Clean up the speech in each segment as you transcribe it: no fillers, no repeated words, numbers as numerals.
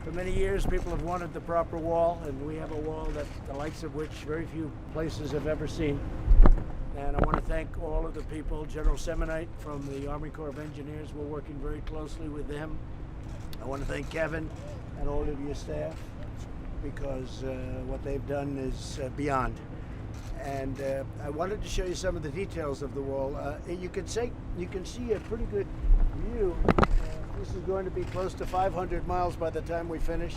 For many years, people have wanted the proper wall, and we have a wall that the likes of which very few places have ever seen. And I want to thank all of the people, General Semonite from the Army Corps of Engineers. We're working very closely with them. I want to thank Kevin and all of your staff, because what they've done is beyond. And I wanted to show you some of the details of the wall. You can see a pretty good view. This is going to be close to 500 miles by the time we finish.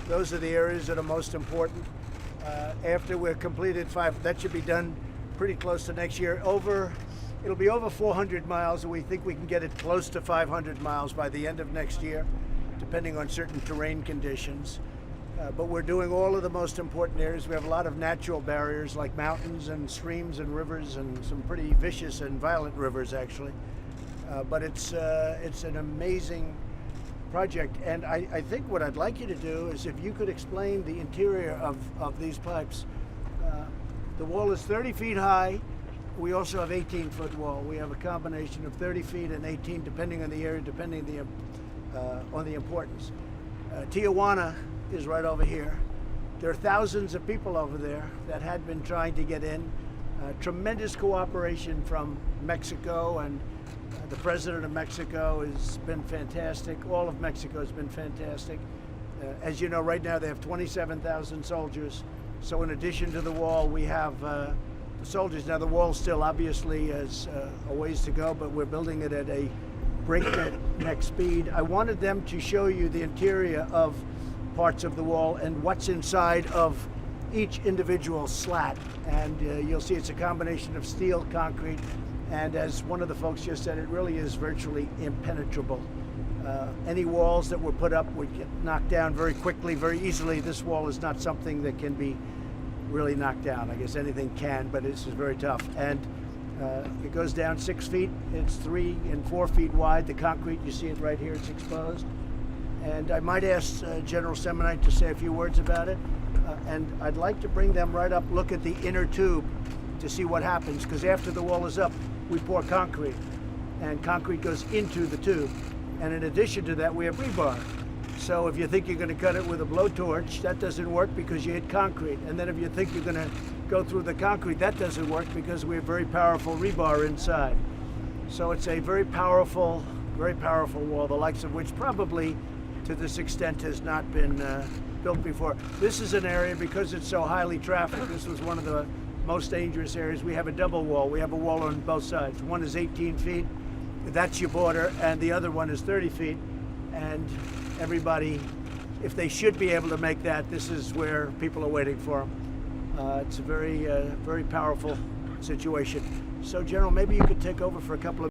Those are the areas that are most important. After we're completed that should be done pretty close to next year. It'll be over 400 miles, and we think we can get it close to 500 miles by the end of next year, depending on certain terrain conditions. But we're doing all of the most important areas. We have a lot of natural barriers like mountains and streams and rivers, and some pretty vicious and violent rivers actually. But it's an amazing project, and I think what I'd like you to do is if you could explain the interior of these pipes. The wall is 30 feet high. We also have 18-foot wall. We have a combination of 30 feet and 18, depending on the area, depending on the importance. Tijuana is right over here. There are thousands of people over there that had been trying to get in. Tremendous cooperation from Mexico, and the president of Mexico has been fantastic. All of Mexico has been fantastic. As you know, right now they have 27,000 soldiers. So in addition to the wall, we have the soldiers. Now the wall still obviously has a ways to go, but we're building it at a breakneck speed. I wanted them to show you the interior of parts of the wall and what's inside of each individual slat. And you'll see it's a combination of steel, concrete, and as one of the folks just said, it really is virtually impenetrable. Any walls that were put up would get knocked down very quickly, very easily. This wall is not something that can be really knocked down. I guess anything can, but this is very tough. And it goes down 6 feet. It's 3 and 4 feet wide. The concrete, you see it right here, it's exposed. And I might ask General Semonite to say a few words about it. And I'd like to bring them right up, look at the inner tube to see what happens, because after the wall is up, we pour concrete, and concrete goes into the tube. And in addition to that, we have rebar. So if you think you're going to cut it with a blowtorch, that doesn't work because you hit concrete. And then if you think you're going to go through the concrete, that doesn't work because we have very powerful rebar inside. So it's a very powerful wall, the likes of which probably to this extent has not been built before. This is an area, because it's so highly trafficked, this was one of the most dangerous areas. We have a double wall. We have a wall on both sides. One is 18 feet. That's your border, and the other one is 30 feet. And everybody, if they should be able to make that, this is where people are waiting for them. It's a very powerful situation. So, General, maybe you could take over for a couple of